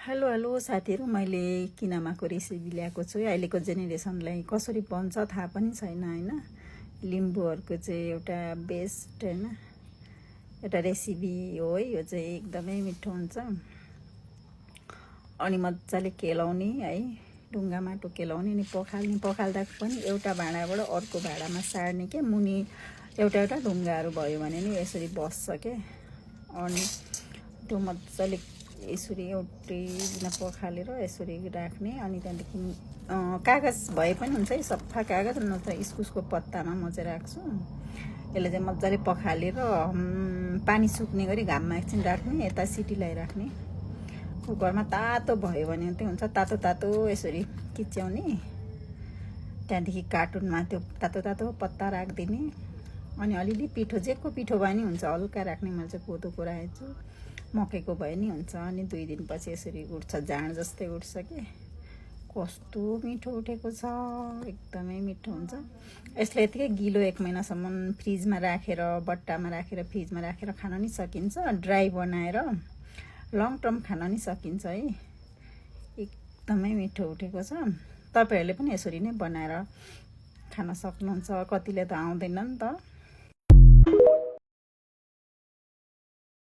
Hello hello साथीहरू, मैले किनामाको recipe ल्याएको छु। अहिलेको जेनेरेसनलाई कसरी बन्छ थाहा पनि छैन होइन। लिम्बूहरूको चाहिँ एउटा बेस्ट होइन एउटा रेसिपी हो है। यो चाहिँ एकदमै मिठो हुन्छ अनि मजाले केलाउने है, ढुङ्गा माटो केलाउने अनि पखाल्दा पनि एउटा भाँडाबाट अर्को भाँडामा सार्ने के मुनि एउटा ढुङ्गाहरू भयो भने नि यसरी बस्छ के। अनि त्यो मजाले यसरी एउटै दिन पखालेर यसरी राख्ने। अनि त्यहाँदेखि कागज भए पनि हुन्छ है, सफा कागज नत्र इस्कुसको पत्तामा म चाहिँ राख्छु। यसले चाहिँ मजाले पखालेर पानी सुक्ने गरी घाममा एकछिन राख्ने, यता सिटी लगाइराख्ने। कुकरमा तातो भयो भने चाहिँ हुन्छ, तातो तातो यसरी किच्याउने। त्यहाँदेखि कार्टुनमा त्यो तातो तातो पत्ता राखिदिने। अनि अलिअलि पिठो, जेको पिठो भए नि हुन्छ, हल्का राख्ने। मैले चाहिँ कोदोको राखेको छु, मकैको भए नि हुन्छ। अनि 2 दिनपछि यसरी उठ्छ, जाँड जस्तै उठ्छ कि। कस्तो मिठो उठेको छ, एकदमै मिठो हुन्छ। यसलाई यतिकै गिलो 1 महिनासम्म फ्रिजमा राखेर, बट्टामा राखेर फ्रिजमा राखेर खान नि सकिन्छ। ड्राई बनाएर लङ टर्म खान नि सकिन्छ है। एकदमै मिठो उठेको छ। तपाईँहरूले पनि यसरी नै बनाएर खान सक्नुहुन्छ। कतिले त आउँदैन नि त।